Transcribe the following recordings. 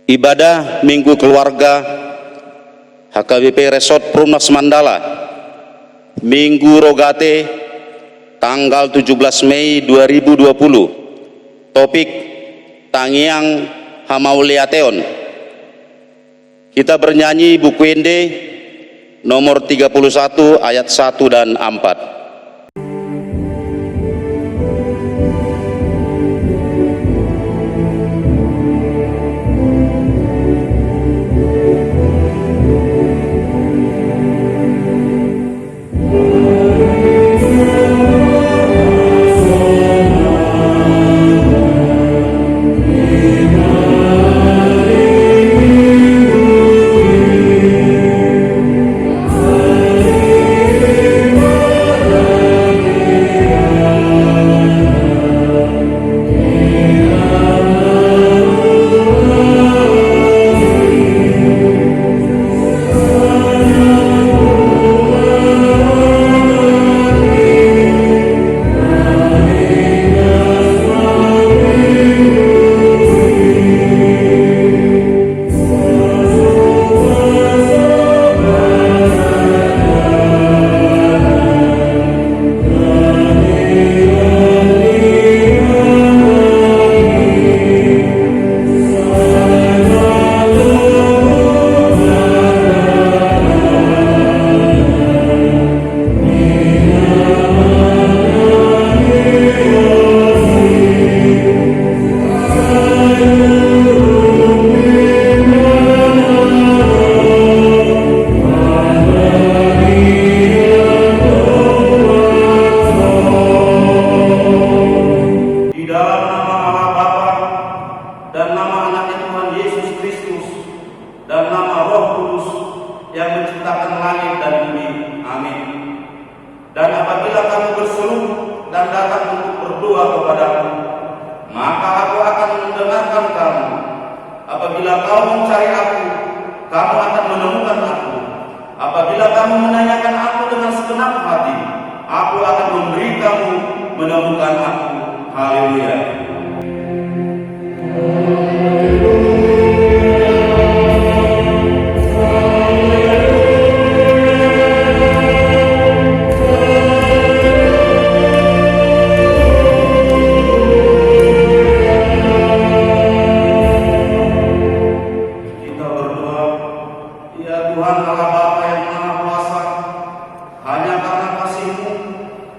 ibadah Minggu Keluarga HKBP Resort Perumnas Mandala Minggu Rogate tanggal 17 Mei 2020. Topik Tangiyang Hamauliateon. Kita bernyanyi buku Ende nomor 31 ayat 1 dan 4. Dan apabila kamu berseru dan datang untuk berdoa kepadaku, maka aku akan mendengarkan kamu. Apabila kamu mencari aku, kamu akan menemukan aku. Apabila kamu menanyakan aku dengan segenap hati, aku akan memberi kamu menemukan aku. Haleluya.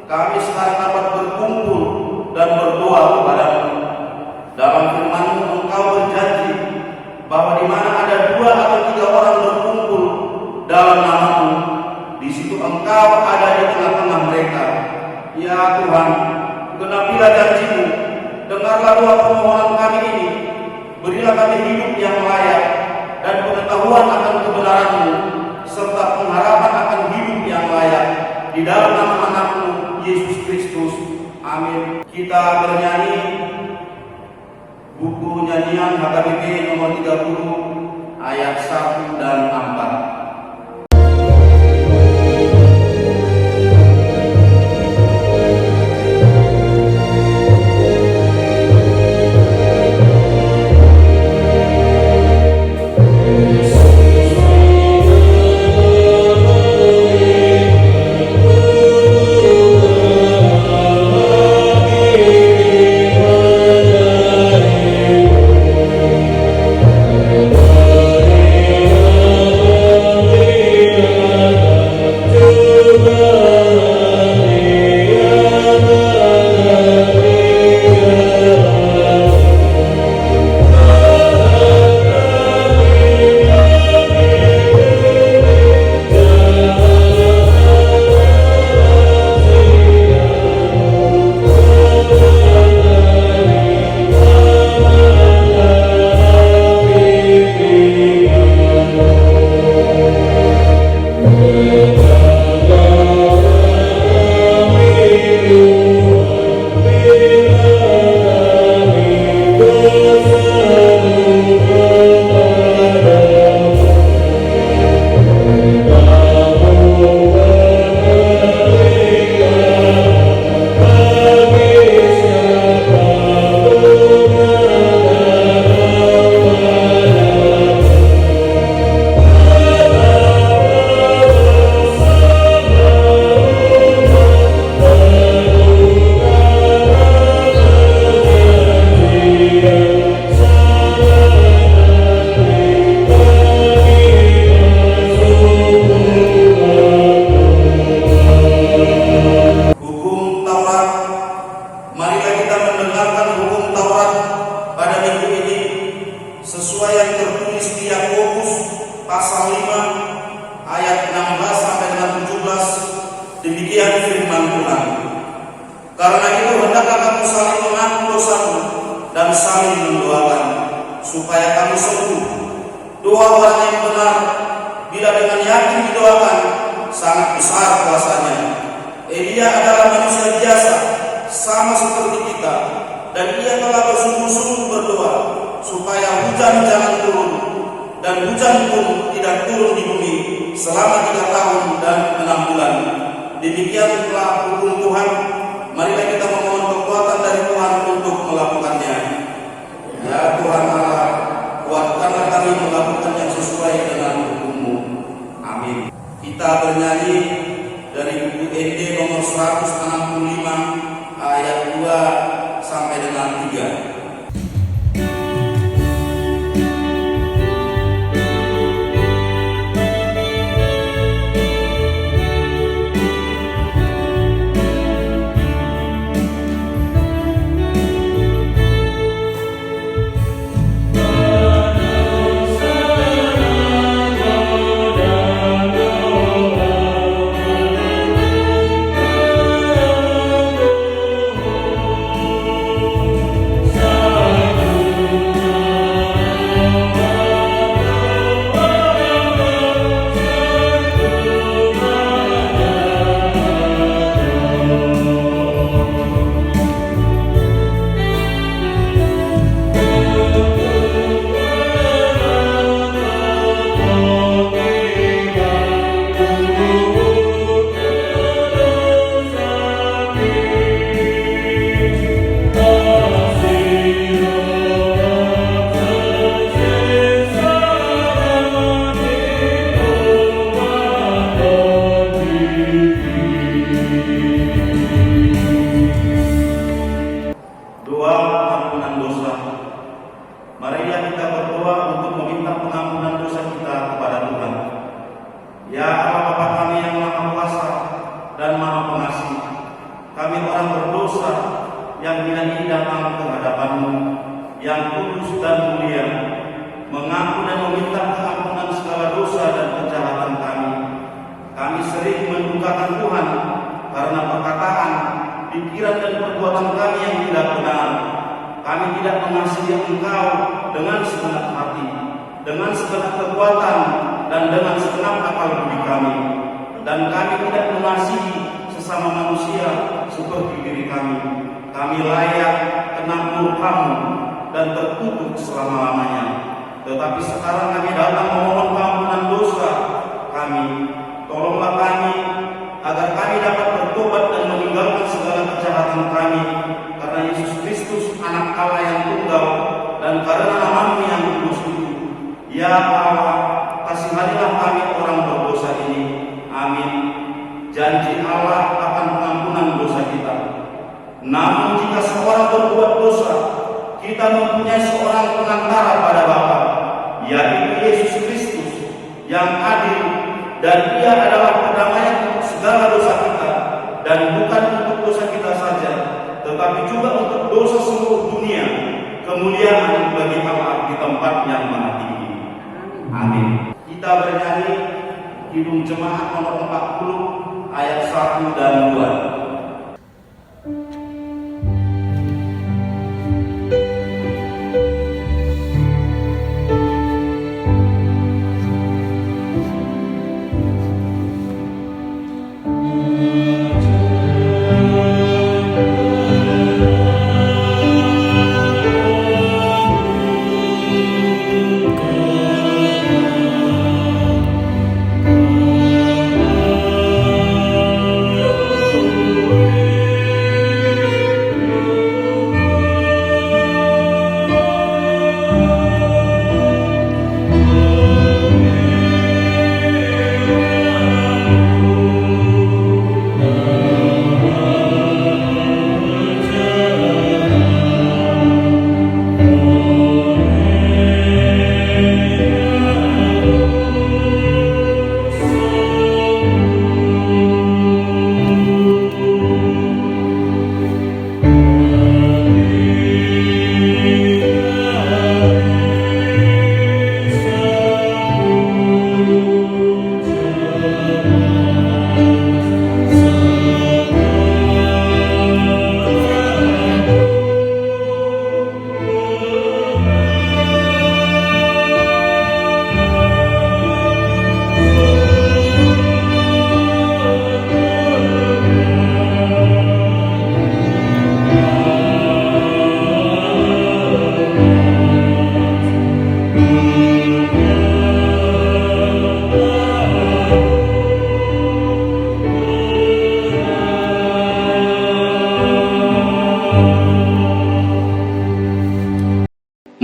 Kami sekarang dapat berkumpul dan berdoa kepadamu. Dalam firman-Mu Engkau berjanji bahwa di mana ada 2 atau 3 orang berkumpul dalam nama-Mu, di situ Engkau ada di tengah-tengah mereka. Ya Tuhan, genapilah janji-Mu. Dengarlah doa permohonan kami ini. Berilah kami hidup yang layak dan pengetahuan akan kebenaran-Mu serta pengharapan akan hidup yang layak di dalam nama anak-Mu Yesus Kristus. Amin. Kita bernyanyi buku nyanyian HKBP nomor 30 ayat 1 dan 4. sesuai yang tertulis di Yakobus pasal 5 ayat 16 sampai dengan 17. Demikian firman Tuhan. Karena itu hendaklah kamu saling mengaku dosamu dan saling mendoakan supaya kamu sembuh. Doa orang yang benar bila dengan yakin didoakan sangat besar kuasanya. Elia adalah manusia biasa sama seperti kita, dan ia telah bersungguh-sungguh berdoa supaya hujan jangan turun, dan hujan pun tidak turun di bumi selama 3 tahun dan 6 bulan. Demikianlah hukum Tuhan. Marilah kita memohon kekuatan dari Tuhan untuk melakukannya. Ya Tuhan Allah, kuatkanlah kami melakukan yang sesuai dengan hukum-Mu. Amin. Kita bernyanyi dari buku ND nomor 165 ayat 2 sampai dengan 3. Tetapi sekarang kami datang memohon pengampunan dosa kami. Tolonglah kami agar kami dapat bertobat dan meninggalkan segala kejahatan kami, karena Yesus Kristus Anak Allah yang tunggal dan karena nama-Mu yang kudus itu. Ya Allah, kasihanilah kami orang berdosa ini. Amin. Janji Allah akan pengampunan dosa kita. Namun jika seorang berbuat dosa, kita mempunyai seorang pengantara pada Bapa, yaitu Yesus Kristus yang adil, dan Ia adalah perdamaian untuk segala dosa kita, dan bukan untuk dosa kita saja, tetapi juga untuk dosa seluruh dunia. Kemuliaan bagi Allah di tempat yang maha tinggi. Amin. Kita bernyanyi Kidung Jemaat nomor 40 ayat 1 dan 2.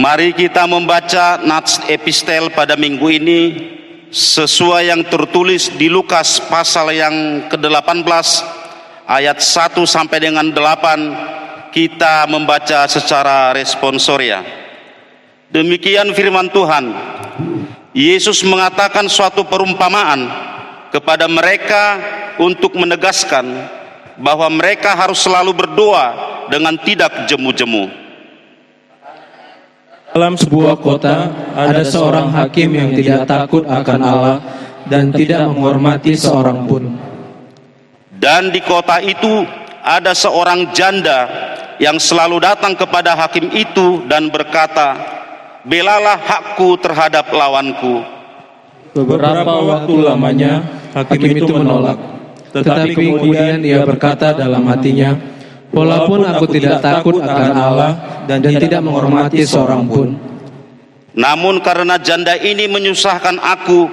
Mari kita membaca nats epistel pada minggu ini sesuai yang tertulis di Lukas pasal yang ke-18 ayat 1 sampai dengan 8. Kita membaca secara responsoria. Demikian firman Tuhan. Yesus mengatakan suatu perumpamaan kepada mereka untuk menegaskan bahwa mereka harus selalu berdoa dengan tidak jemu-jemu. Dalam sebuah kota ada seorang hakim yang tidak takut akan Allah dan tidak menghormati seorang pun. Dan di kota itu ada seorang janda yang selalu datang kepada hakim itu dan berkata, "Belalah hakku terhadap lawanku." Beberapa waktu lamanya hakim itu menolak, tetapi kemudian ia berkata dalam hatinya, "Walaupun aku tidak takut akan Allah dan tidak menghormati seorang pun, namun karena janda ini menyusahkan aku,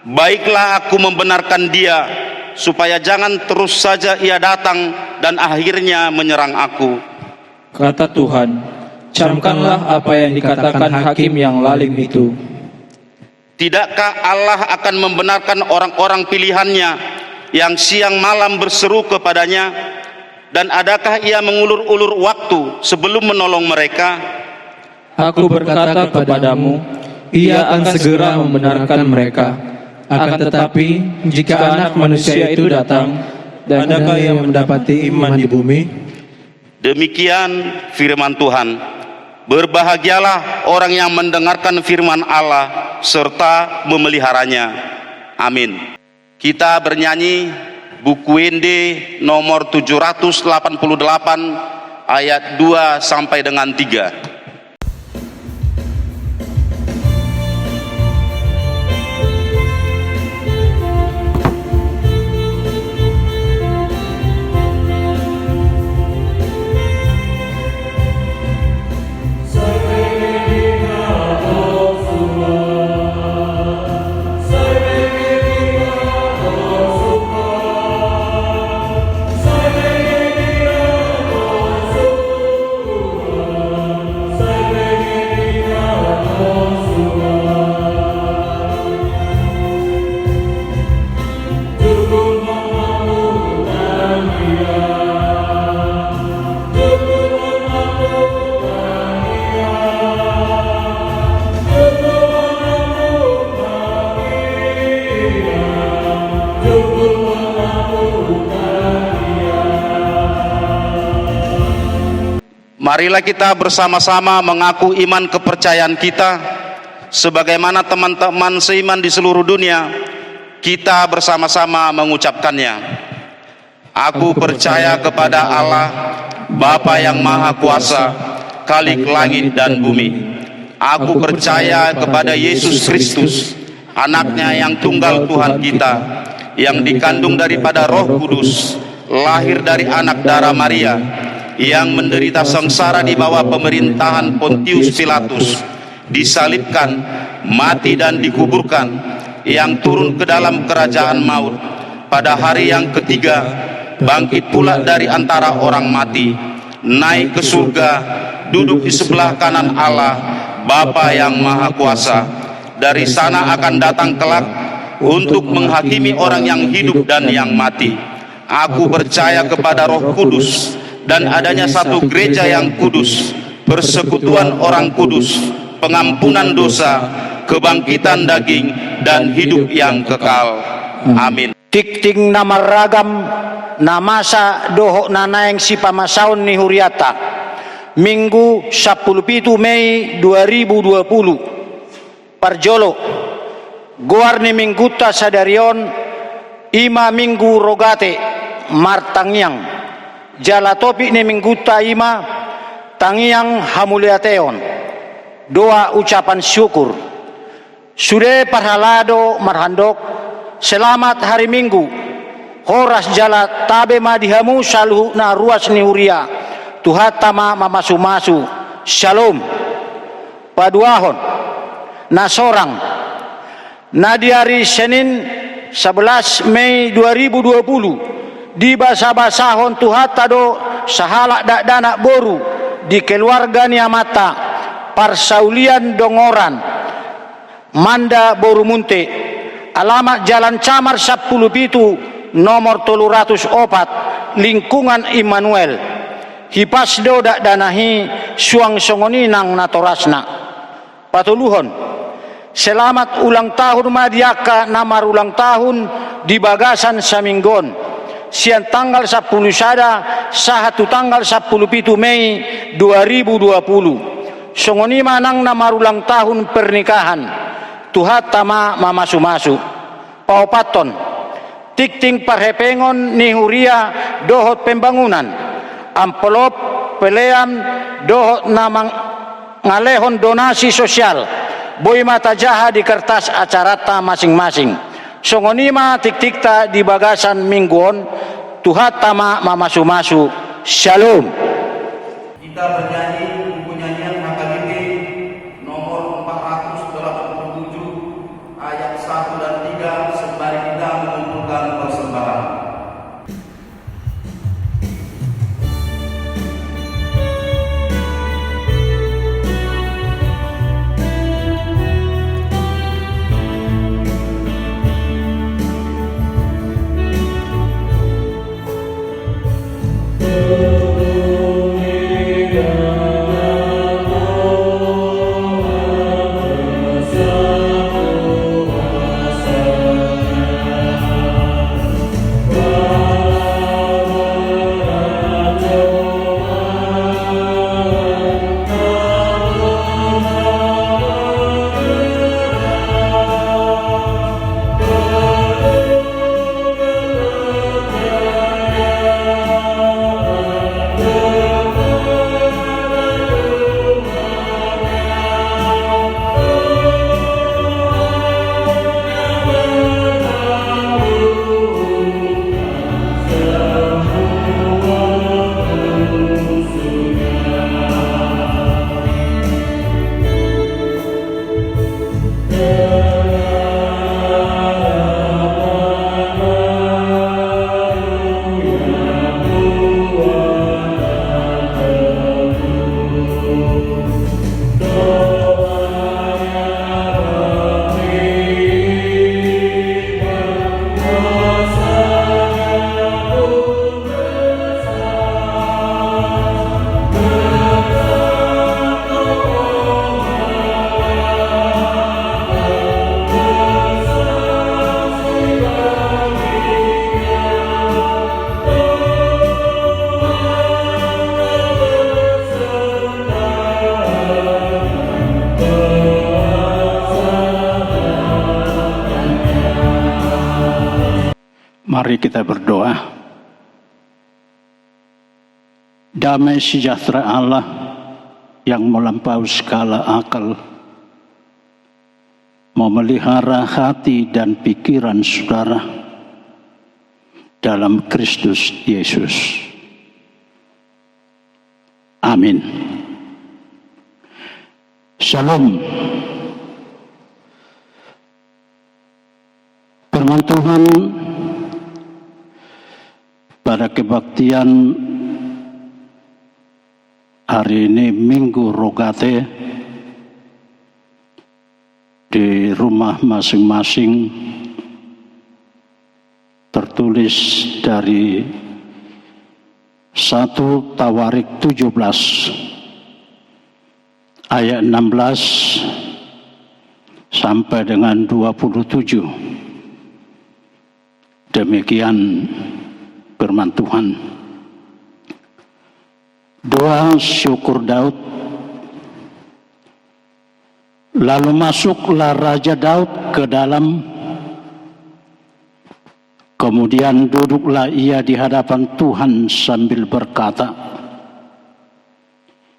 baiklah aku membenarkan dia, supaya jangan terus saja ia datang dan akhirnya menyerang aku." kata Tuhan, "Camkanlah apa yang dikatakan hakim yang lalim itu." Tidakkah Allah akan membenarkan orang-orang pilihannya yang siang malam berseru kepadanya? Dan adakah ia mengulur-ulur waktu sebelum menolong mereka? Aku berkata kepadamu, ia akan segera membenarkan mereka. Akan tetapi, jika anak manusia itu datang, dan adakah yang mendapati iman di bumi? Demikian firman Tuhan. Berbahagialah orang yang mendengarkan firman Allah serta memeliharanya. Amin. Kita bernyanyi buku WD nomor 788 ayat 2 sampai dengan 3. Marilah kita bersama-sama mengaku iman kepercayaan kita sebagaimana teman-teman seiman di seluruh dunia. Kita bersama-sama mengucapkannya. Aku percaya kepada Allah, Bapa yang Maha Kuasa, Khalik langit dan bumi. Aku percaya kepada Yesus Kristus, anaknya yang tunggal Tuhan kita, yang dikandung daripada Roh Kudus, lahir dari anak darah Maria, yang menderita sengsara di bawah pemerintahan Pontius Pilatus, disalibkan, mati dan dikuburkan, yang turun ke dalam kerajaan maut, pada hari yang ketiga bangkit pula dari antara orang mati, naik ke surga, duduk di sebelah kanan Allah, Bapa yang Maha Kuasa. Dari sana akan datang kelak untuk menghakimi orang yang hidup dan yang mati. Aku percaya kepada Roh Kudus dan adanya satu gereja yang kudus, persekutuan orang kudus, pengampunan dosa, kebangkitan daging, dan hidup yang kekal. Amin. Tikting nama ragam namasa doho nanaeng si pamasaun ni huriata Minggu 17 Mei 2020 Parjolo Goar ni Mingguta Sadarion Ima Minggu Rogate Martangyang Jala topik ni Mingguta Ima Tangyang Hamuliateon. Doa ucapan syukur. Sude parhalado marhandok. Selamat hari Minggu. Horas jala tabe madihamu saluh na ruas ni huria. Tuhatama mamasu-masu. Shalom. Paduahon. Nasorang. Nadiari Senin 11 Mei 2020. Di basa-basahon tuhatado sahalak dak danak boru di keluarga ni amata Parsaulian Dongoran, Manda Borumunte, alamat Jalan Camar 17 nomor 304, lingkungan Immanuel, Hipasdo dak danahi suang songoni nang natorasna. Patuluhon, selamat ulang tahun Madiaka, namar ulang tahun di Bagasan Saminggon, siang tanggal 10 sada, sahatu tanggal 17 Mei 2020. Songoni manang namar ulang tahun pernikahan, tuhat tama mamasu-masu. Paupaton, tikting parhepengon nihuria dohot pembangunan, amplop peleam dohot namang ngalehon donasi sosial, boy mata jaha di kertas acarata masing-masing. Songonima tik-tikta di Bagasan mingguon, tuhat tama mamasu-masu. Shalom. Kita bernyanyi buku nyanyian HKBP nomor 487 ayat 1 dan 3 sembari kita mengumpulkan persembahan. Mari kita berdoa. Damai sejahtera Allah yang melampaui segala akal memelihara hati dan pikiran saudara dalam Kristus Yesus. Amin. Shalom. Firman Tuhan pada kebaktian hari ini Minggu Rogate di rumah masing-masing tertulis dari 1 Tawarik 17 ayat 16 sampai dengan 27. Demikian firman Tuhan. Doa syukur Daud. Lalu masuklah Raja Daud ke dalam, kemudian duduklah ia di hadapan Tuhan sambil berkata,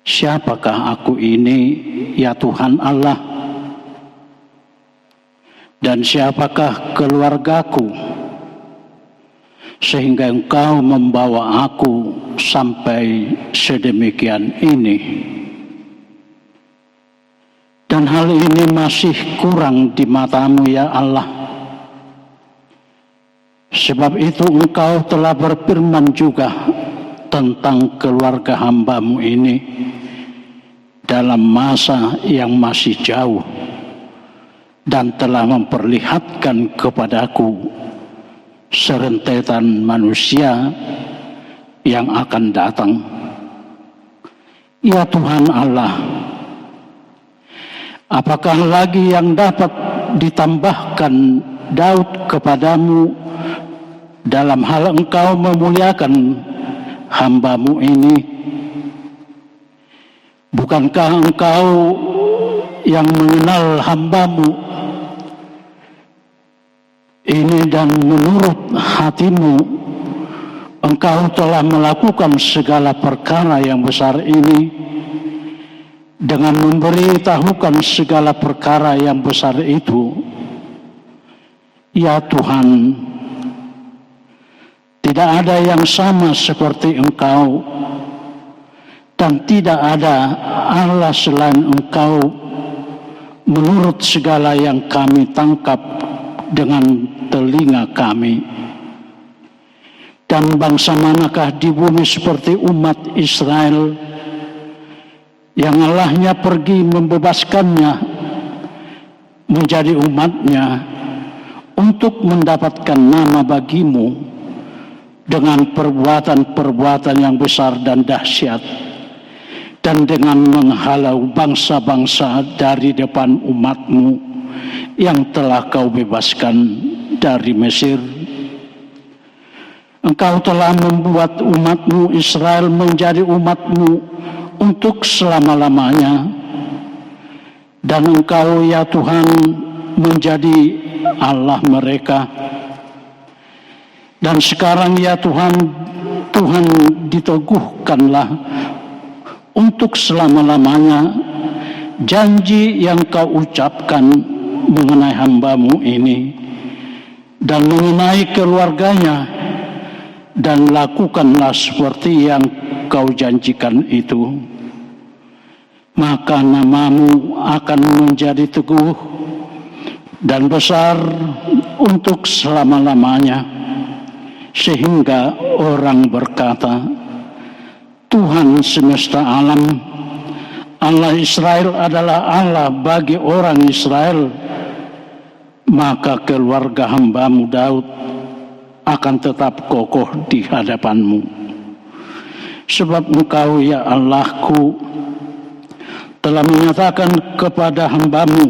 siapakah aku ini, ya Tuhan Allah? Dan siapakah keluargaku, sehingga Engkau membawa aku sampai sedemikian ini. Dan hal ini masih kurang di matamu, ya Allah. Sebab itu Engkau telah berfirman juga tentang keluarga hamba-Mu ini dalam masa yang masih jauh dan telah memperlihatkan kepadaku serentetan manusia yang akan datang. Ya Tuhan Allah, apakah lagi yang dapat ditambahkan Daud kepadamu dalam hal engkau memuliakan hamba-Mu ini? Bukankah engkau yang mengenal hamba-Mu ini dan menurut hati-Mu engkau telah melakukan segala perkara yang besar ini dengan memberitahukan segala perkara yang besar itu? Ya Tuhan, tidak ada yang sama seperti Engkau, dan tidak ada Allah selain Engkau menurut segala yang kami tangkap dengan telinga kami. Dan bangsa manakah di bumi seperti umat Israel yang Allahnya pergi membebaskannya menjadi umatnya untuk mendapatkan nama bagi-Mu dengan perbuatan-perbuatan yang besar dan dahsyat, dan dengan menghalau bangsa-bangsa dari depan umat-Mu yang telah Kau bebaskan dari Mesir. Engkau telah membuat umat-Mu Israel menjadi umat-Mu untuk selama-lamanya, dan Engkau ya Tuhan menjadi Allah mereka. Dan sekarang ya Tuhan, Tuhan diteguhkanlah untuk selama-lamanya janji yang Kau ucapkan mengenai hamba-Mu ini dan mengenai keluarganya, dan lakukanlah seperti yang Kau janjikan itu. Maka nama-Mu akan menjadi teguh dan besar untuk selama-lamanya, sehingga orang berkata, Tuhan semesta alam, Allah Israel adalah Allah bagi orang Israel. Maka keluarga hamba-Mu Daud akan tetap kokoh di hadapan-Mu. Sebab Engkau ya Allahku telah menyatakan kepada hamba-Mu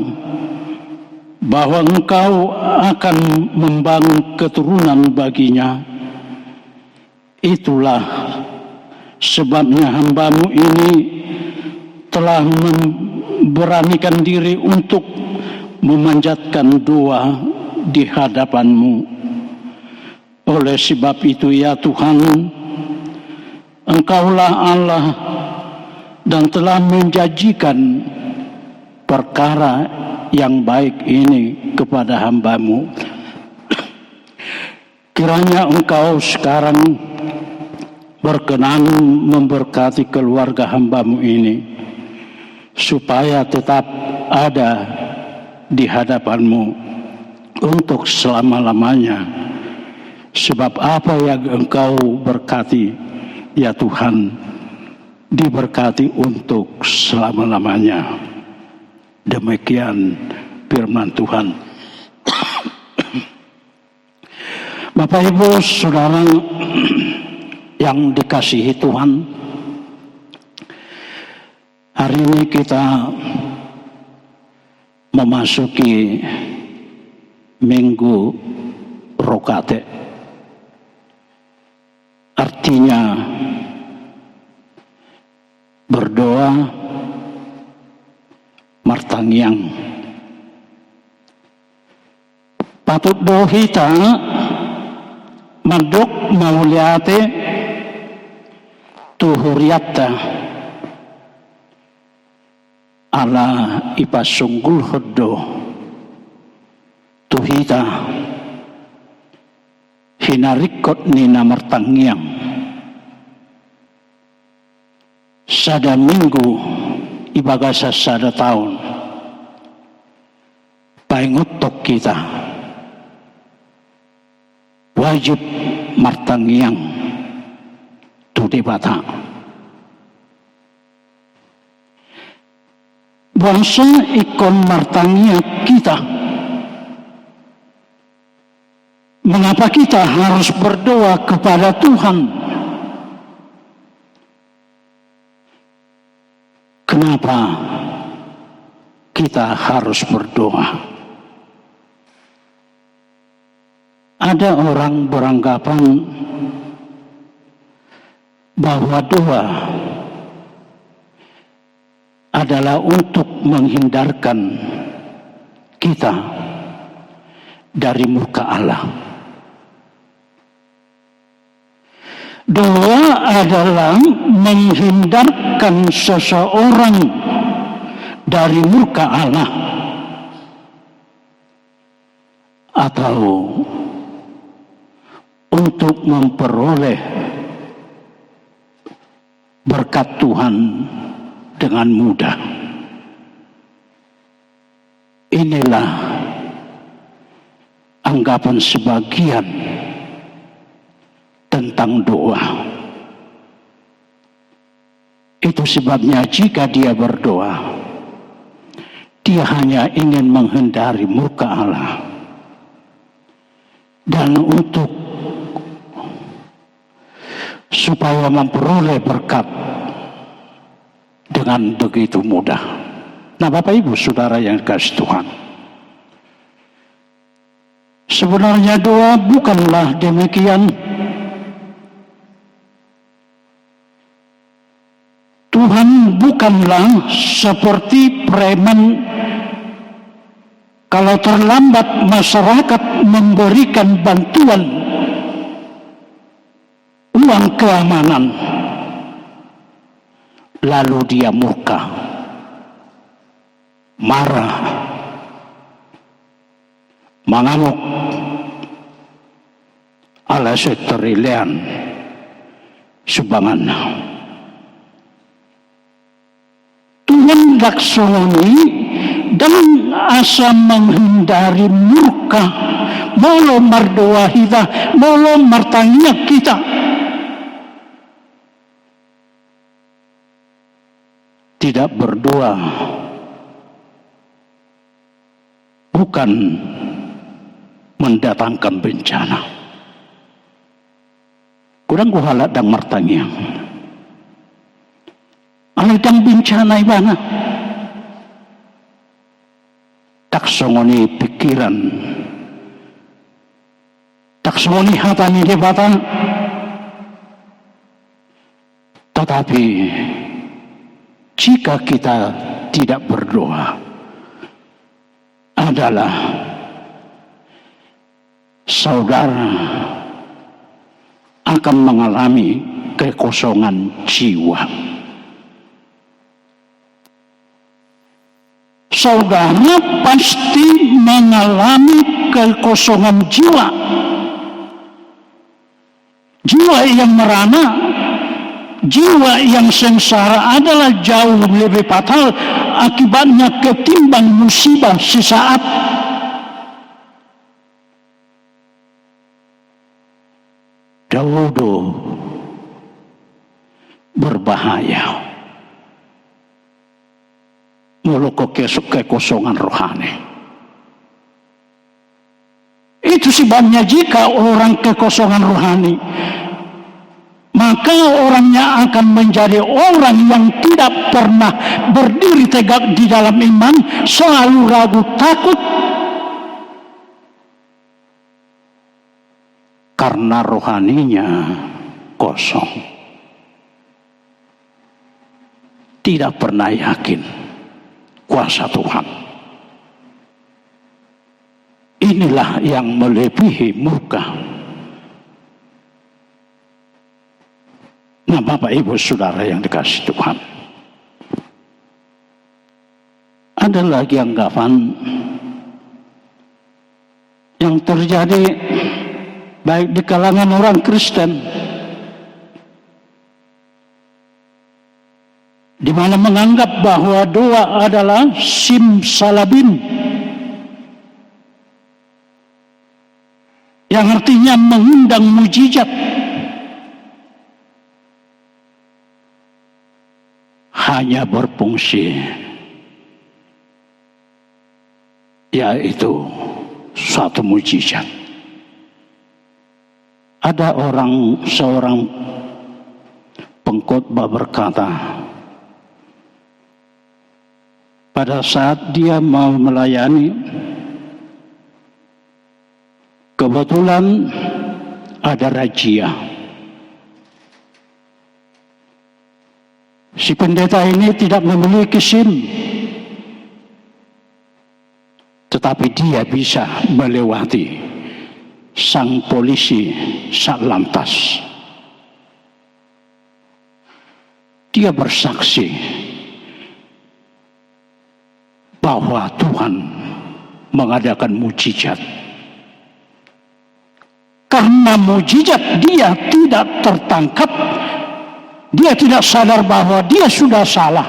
bahwa Engkau akan membangun keturunan baginya. Itulah sebabnya hamba-Mu ini telah memberanikan diri untuk memanjatkan doa di hadapan-Mu. Oleh sebab itu ya Tuhan, Engkaulah Allah dan telah menjanjikan perkara yang baik ini kepada hamba-Mu. Kiranya Engkau sekarang berkenan memberkati keluarga hamba-Mu ini, supaya tetap ada di hadapan-Mu untuk selama-lamanya. Sebab apa yang Engkau berkati, ya Tuhan, diberkati untuk selama-lamanya. Demikian firman Tuhan. Bapak Ibu Saudara yang dikasihi Tuhan, hari ini kita memasuki Minggu Rokate. Artinya berdoa martangiang. Patut dohita madok mauliate tuhuriatta ala ipasunggul hoddo tuhita hinarikot nina martangiang. Sada minggu ibagasa sada tahun paingutok kita wajib martangiang tudi bata. bangsa ikon martangia kita. Mengapa kita harus berdoa kepada Tuhan? Kenapa kita harus berdoa? Ada orang beranggapan bahwa doa adalah untuk menghindarkan kita dari murka Allah. Doa adalah menghindarkan seseorang dari murka Allah, atau untuk memperoleh berkat Tuhan dengan mudah. Inilah anggapan sebagian tentang doa. Itu sebabnya jika dia berdoa, dia hanya ingin menghindari murka Allah. Dan supaya memperoleh berkat dengan begitu mudah. Nah, Bapak Ibu Saudara yang dikasihi Tuhan, sebenarnya doa bukanlah demikian. Tuhan bukanlah seperti preman. Kalau terlambat masyarakat memberikan bantuan uang keamanan, lalu dia murka, marah, mengamuk, ala seterilian subangan. Tuhan laksoni dan asa menghindari murka, molo mardoa kita, molo martanya kita. Tidak berdoa bukan mendatangkan bencana. Kurang kuhalat dan martanya. Aladang bencana ibana. Taksongoni pikiran, taksongoni hatani debatan. Tetapi jika kita tidak berdoa, adalah saudara akan mengalami kekosongan jiwa. Saudara pasti mengalami kekosongan jiwa. Jiwa yang merana, jiwa yang sengsara adalah jauh lebih fatal akibatnya ketimbang musibah sesaat. Daudo berbahaya. Muluko kekosongan rohani. Itu sebabnya jika orang kekosongan rohani, maka orangnya akan menjadi orang yang tidak pernah berdiri tegak di dalam iman, selalu ragu, takut, karena rohaninya kosong, tidak pernah yakin kuasa Tuhan. Inilah yang melebihi murka. Nah, Bapak Ibu Saudara yang dikasihi Tuhan, ada lagi anggapan yang terjadi baik di kalangan orang Kristen, di mana menganggap bahwa doa adalah simsalabim, yang artinya mengundang mujizat. Hanya berfungsi yaitu suatu mujizat. Ada seorang pengkhotbah berkata, pada saat dia mau melayani, kebetulan ada razia. Si pendeta ini tidak memiliki SIM, tetapi dia bisa melewati sang polisi satlantas. Dia bersaksi bahwa Tuhan mengadakan mujizat. Karena mujizat dia tidak tertangkap, dia tidak sadar bahwa dia sudah salah.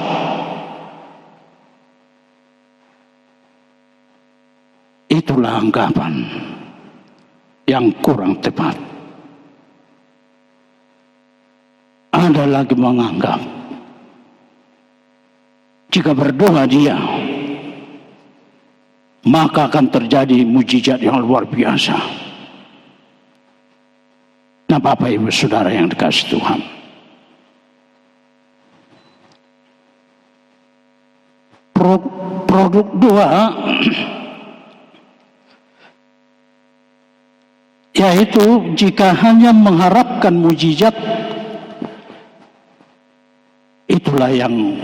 Itulah anggapan yang kurang tepat. Ada lagi menganggap jika berdoa dia, maka akan terjadi mujizat yang luar biasa. Nah, Bapak Ibu Saudara yang dikasihi Tuhan, produk doa yaitu jika hanya mengharapkan mujizat, itulah yang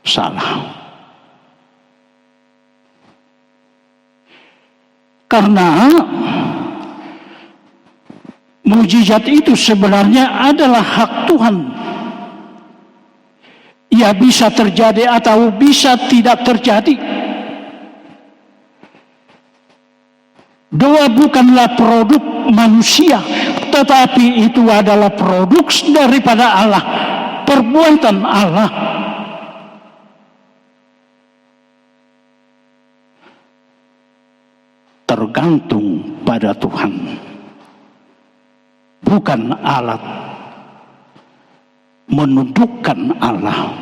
salah. Karena mujizat itu sebenarnya adalah hak Tuhan. Ya, bisa terjadi atau bisa tidak terjadi. Doa bukanlah produk manusia, tetapi itu adalah produk daripada Allah, perbuatan Allah. Tergantung pada Tuhan, bukan alat menundukkan Allah.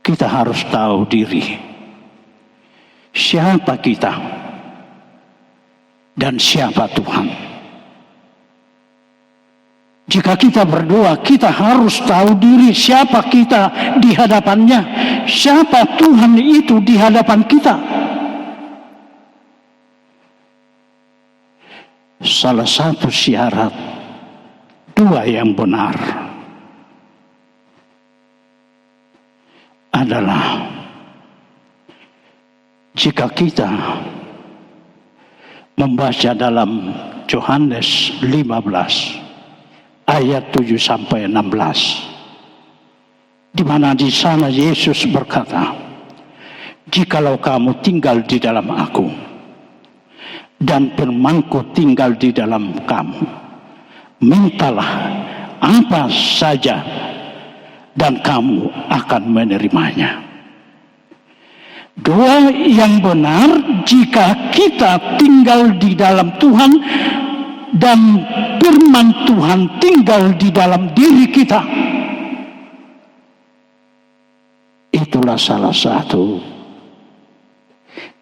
Kita harus tahu diri, siapa kita dan siapa Tuhan. Jika kita berdoa, kita harus tahu diri siapa kita di hadapannya, siapa Tuhan itu di hadapan kita. Salah satu syarat doa yang benar adalah jika kita membaca dalam Yohanes 15 ayat 7 sampai 16, di mana di sana Yesus berkata, "Jikalau kamu tinggal di dalam Aku dan firman-Ku tinggal di dalam kamu, mintalah apa saja dan kamu akan menerimanya." Doa yang benar jika kita tinggal di dalam Tuhan dan firman Tuhan tinggal di dalam diri kita. Itulah salah satu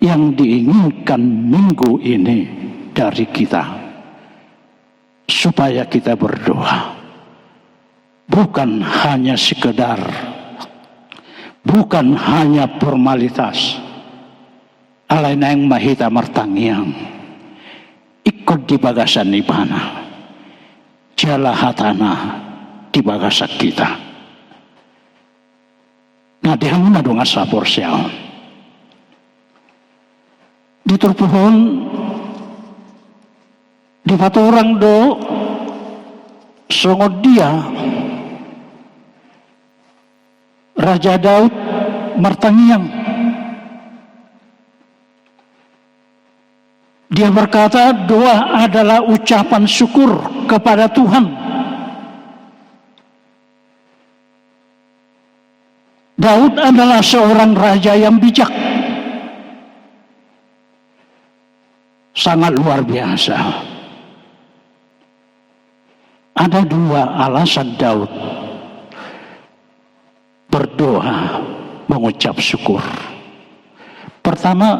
yang diinginkan minggu ini dari kita, supaya kita berdoa bukan hanya sekedar, bukan hanya formalitas. Alaina yang mahita martangiang ikut di bagasan ibana, jalahatana di bagasak kita. Nah, dihamuna dong asapor siang. Diturpuhon di orang do songod dia Raja Daud martangiang. Dia berkata doa adalah ucapan syukur kepada Tuhan. Daud adalah seorang raja yang bijak, sangat luar biasa. Ada dua alasan Daud berdoa mengucap syukur. pertama,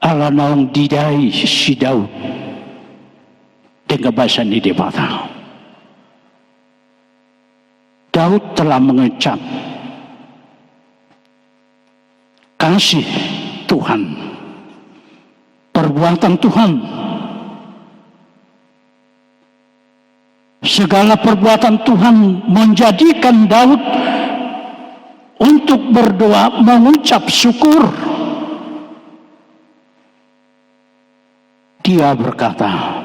Allah naung didai si Daud dengan bahasa ini debata. Daud telah mengecap kasih Tuhan, perbuatan Tuhan, segala perbuatan Tuhan menjadikan Daud untuk berdoa mengucap syukur. Dia berkata,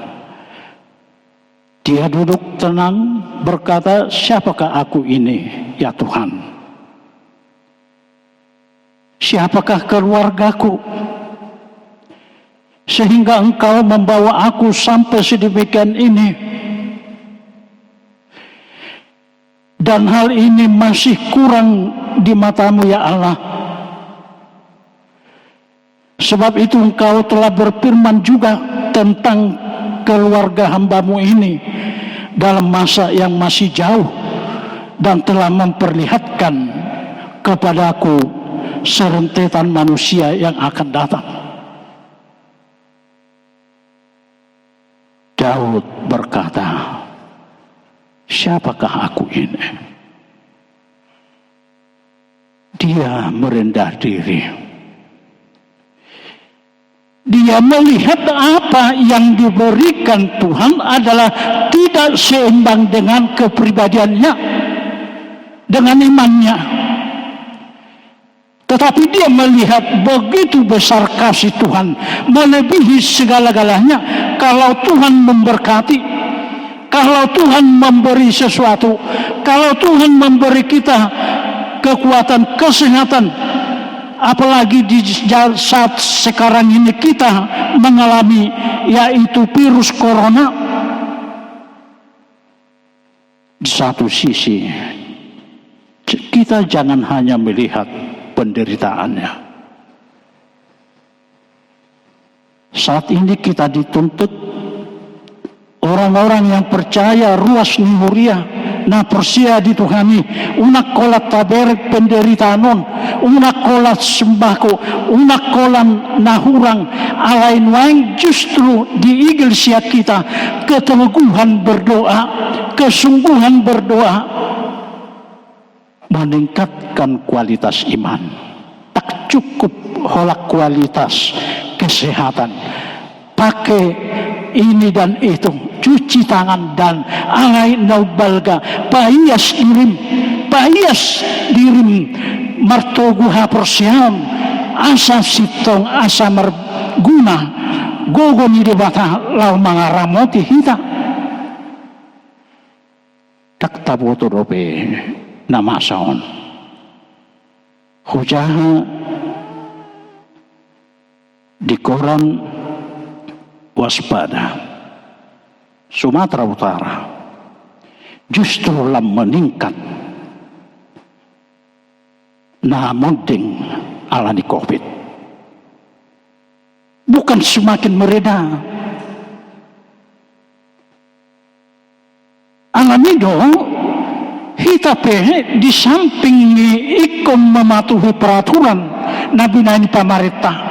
dia duduk tenang berkata, siapakah aku ini ya Tuhan? Siapakah keluargaku sehingga Engkau membawa aku sampai sedemikian ini? Dan hal ini masih kurang di matamu ya Allah. Sebab itu Engkau telah berfirman juga tentang keluarga hambamu ini dalam masa yang masih jauh, dan telah memperlihatkan kepadaku serentetan manusia yang akan datang. Daud berkata, siapakah aku ini? Dia merendah diri. Dia melihat apa yang diberikan Tuhan adalah tidak seimbang dengan kepribadiannya, dengan imannya. Tetapi dia melihat begitu besar kasih Tuhan, melebihi segala-galanya. Kalau Tuhan memberkati, kalau Tuhan memberi sesuatu, kalau Tuhan memberi kita kekuatan, kesehatan, apalagi di saat sekarang ini kita mengalami yaitu virus corona. Di satu sisi kita jangan hanya melihat penderitaannya. Saat ini kita dituntut orang-orang yang percaya ruas nihuria na persia dituhani unak kolat taberet penderitanon, unak kolat sembako, unak kolan nahurang alain waing. Justru di iglesia kita keteguhan berdoa, kesungguhan berdoa meningkatkan kualitas iman. Tak cukup holak kualitas kesehatan, pakai ini dan itu, cuci tangan dan alai naubalga, pahiyas dirim martogu hapersiam, asa sitong asa merguna, gogo ni debata lau mangaramoti hita. Tak taboto dope namasaon. Hujaha di koran waspada Sumatera Utara justru lam meningkat namoding alani COVID, bukan semakin mereda. Alami dong hitape di samping ikom mematuhi peraturan nabi nani pamarintah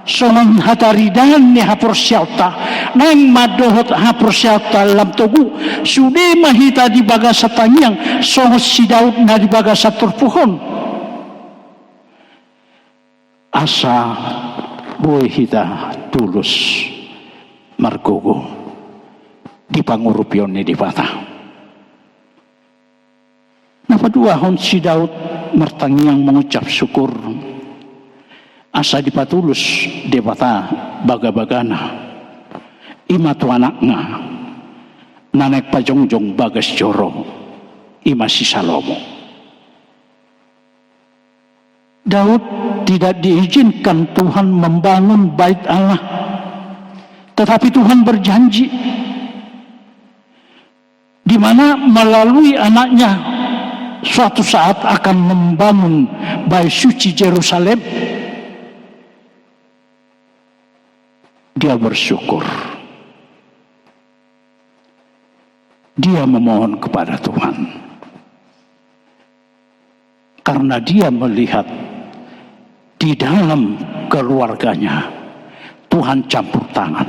songon hataridan ni haporsyauta nang madohot haporsyauta lam tugu sude mahita di baga sa tanyang songot si Daud na di baga sa turpuhon asa buhay hita tulus margogo di pangurupyon ni di bata. Napaduahon si Daud martangyang mengucap syukur asa dipatulus debata baga-bagana ima tu anak nga nanek pajongjong bagas joro ima si Salomo. Daud tidak diizinkan Tuhan membangun bait Allah, tetapi Tuhan berjanji di mana melalui anaknya suatu saat akan membangun bait suci Yerusalem. Dia bersyukur. Dia memohon kepada Tuhan. karena dia melihat di dalam keluarganya Tuhan campur tangan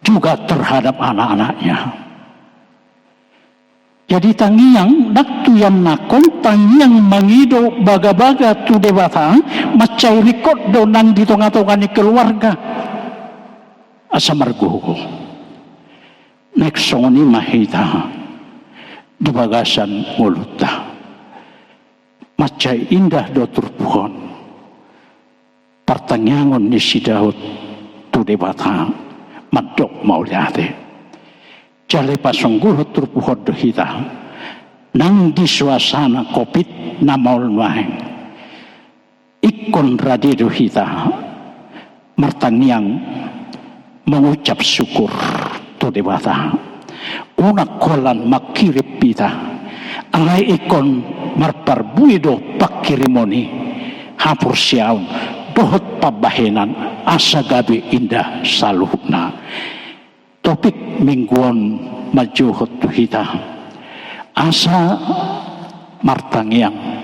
juga terhadap anak-anaknya. Jadi tangiang naktu yang nakon tangiang mangido baga-baga tu dewata macai rikot donang di tengah-tengah ni keluarga asa margo neksoni mahita di bagasan nguluta macai indah dotur pohon pertanyangon ni si Daud tu dewata madok mauliate jale pasungguh terpuhod kita nang di suasana COVID na maul maheng ikon radido kita martangiang mengucap syukur to dewata una kolan makirip kita alai ikon marparbuido pakirimoni hapur siaun dohot pabahenan asa gabi indah saluhna. Topik mingguan majuhut kita asa martangiang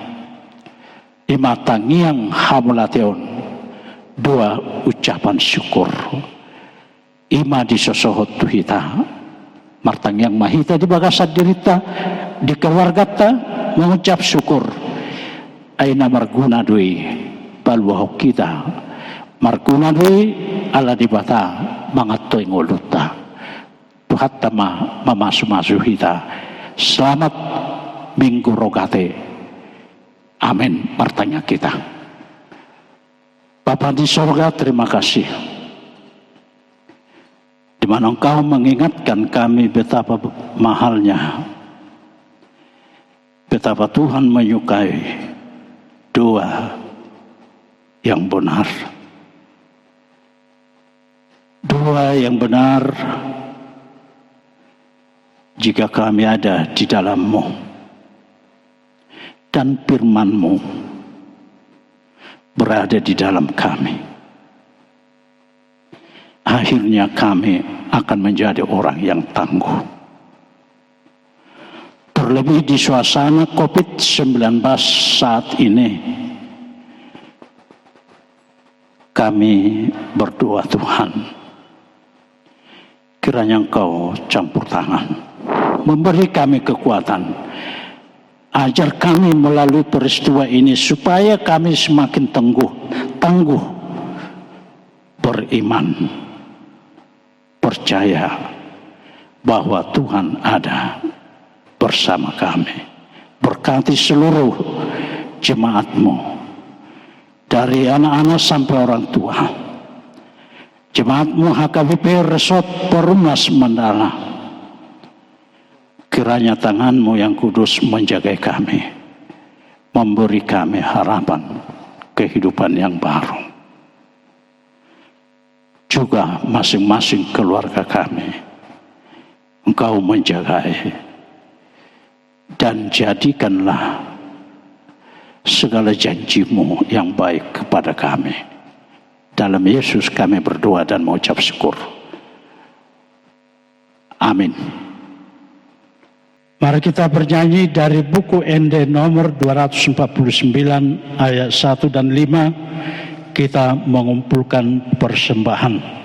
imatangiang hamulateon dua ucapan syukur ima disosohot kita martangiang mahita di bagasat dirita di keluarga ta mengucap syukur aina marguna dui balwahok kita marguna dui ala dibata mangatoy nguluta hatta mamasu-masu kita. Selamat Minggu Rogate. Amin. Martanya kita. Bapa di sorga, terima kasih. Di mana Engkau mengingatkan kami betapa mahalnya, betapa Tuhan menyukai doa yang benar. Doa yang benar jika kami ada di dalam-Mu dan firman-Mu berada di dalam kami, akhirnya kami akan menjadi orang yang tangguh. Terlebih di suasana COVID-19 saat ini, kami berdoa Tuhan, kiranya Engkau campur tangan, memberi kami kekuatan, ajar kami melalui peristiwa ini supaya kami semakin tangguh beriman, percaya bahwa Tuhan ada bersama kami. Berkati seluruh jemaat-Mu, dari anak-anak sampai orang tua, jemaat-Mu HKBP Resort Perumnas Mandala. Kiranya tangan-Mu yang kudus menjaga kami, memberi kami harapan kehidupan yang baru. Juga masing-masing keluarga kami, Engkau menjagai, dan jadikanlah segala janji-Mu yang baik kepada kami. Dalam Yesus kami berdoa dan mengucap syukur. Amin. Mari kita bernyanyi dari buku ND nomor 249 ayat 1 dan 5. Kita mengumpulkan persembahan.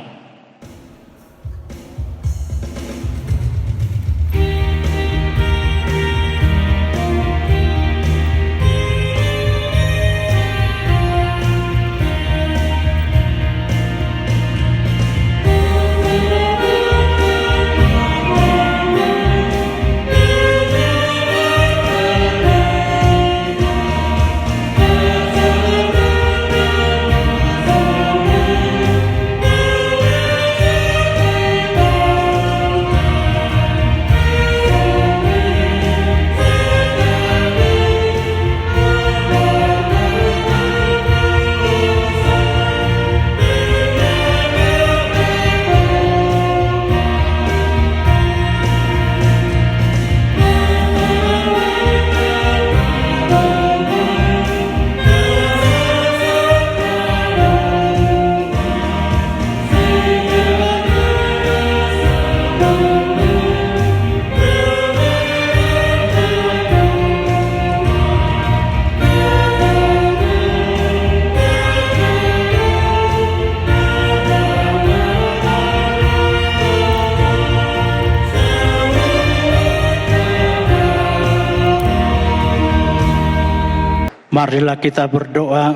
Marilah kita berdoa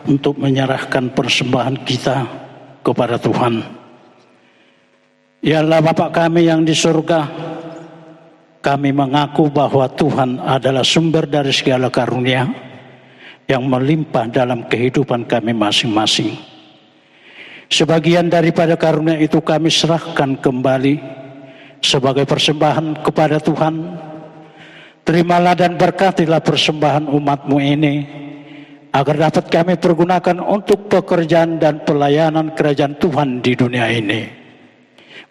untuk menyerahkan persembahan kita kepada Tuhan. Ya Allah Bapa kami yang di surga, kami mengaku bahwa Tuhan adalah sumber dari segala karunia yang melimpah dalam kehidupan kami masing-masing. Sebagian daripada karunia itu kami serahkan kembali sebagai persembahan kepada Tuhan. Terimalah dan berkatilah persembahan umat-Mu ini, agar dapat kami pergunakan untuk pekerjaan dan pelayanan kerajaan Tuhan di dunia ini.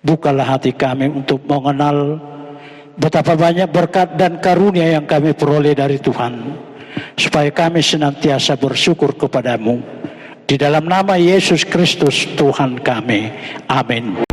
Bukalah hati kami untuk mengenal betapa banyak berkat dan karunia yang kami peroleh dari Tuhan, supaya kami senantiasa bersyukur kepada-Mu. Di dalam nama Yesus Kristus Tuhan kami. Amin.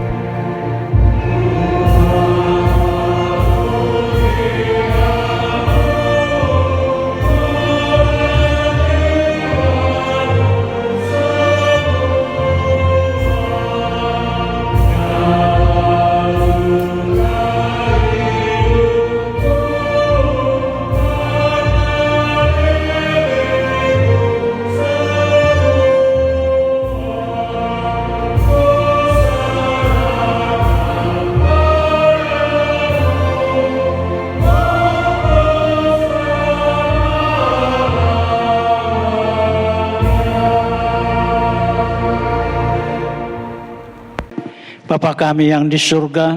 Bapa kami yang di surga,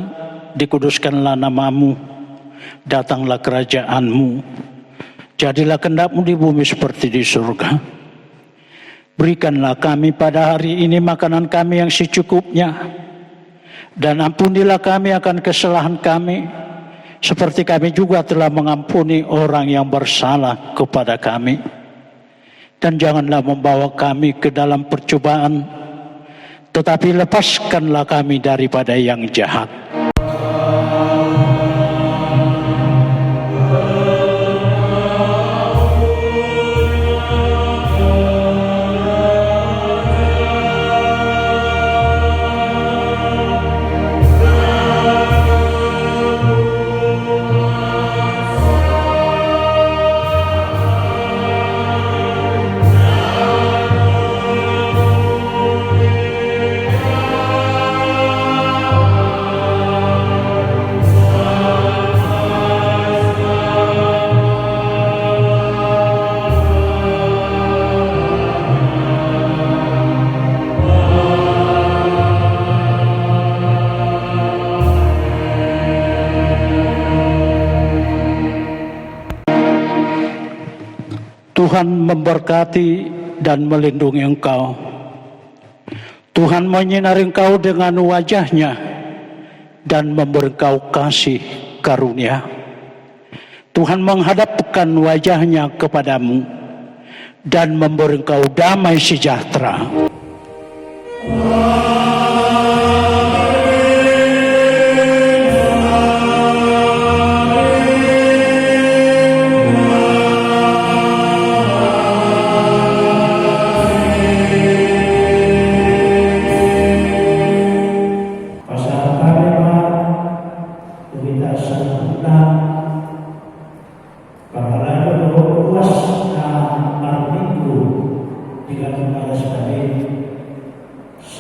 dikuduskanlah nama-Mu, datanglah kerajaan-Mu, jadilah kehendak-Mu di bumi seperti di surga. Berikanlah kami pada hari ini makanan kami yang secukupnya, dan ampunilah kami akan kesalahan kami, seperti kami juga telah mengampuni orang yang bersalah kepada kami. Dan janganlah membawa kami ke dalam percobaan, tetapi lepaskanlah kami daripada yang jahat. Tuhan memberkati dan melindungi engkau. Tuhan menyinari engkau dengan wajah-Nya dan memberi engkau kasih karunia. Tuhan menghadapkan wajah-Nya kepadamu dan memberi engkau damai sejahtera.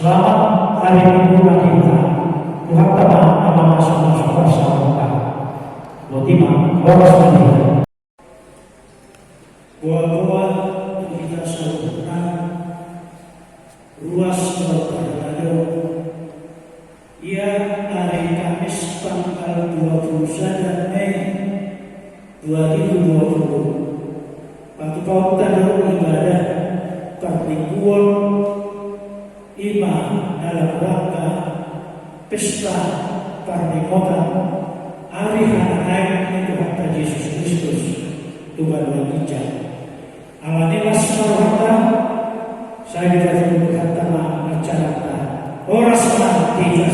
Selamat hari Minggu bagi kita. Tuhan telah nama masuk-masuk bersama. Motima, boros menikah. Gua kita selalu tenang. Ruas Rotterdam. Ia hari Kamis tanggal 21 Mei 2020. Waktu pautan ibadah Perpikuan Imam dalam rangka pesta pernikahan hari naik Tuhan Yesus Kristus Tuhan Wajah. Alanilah semua saya berkata acara orang senang tidak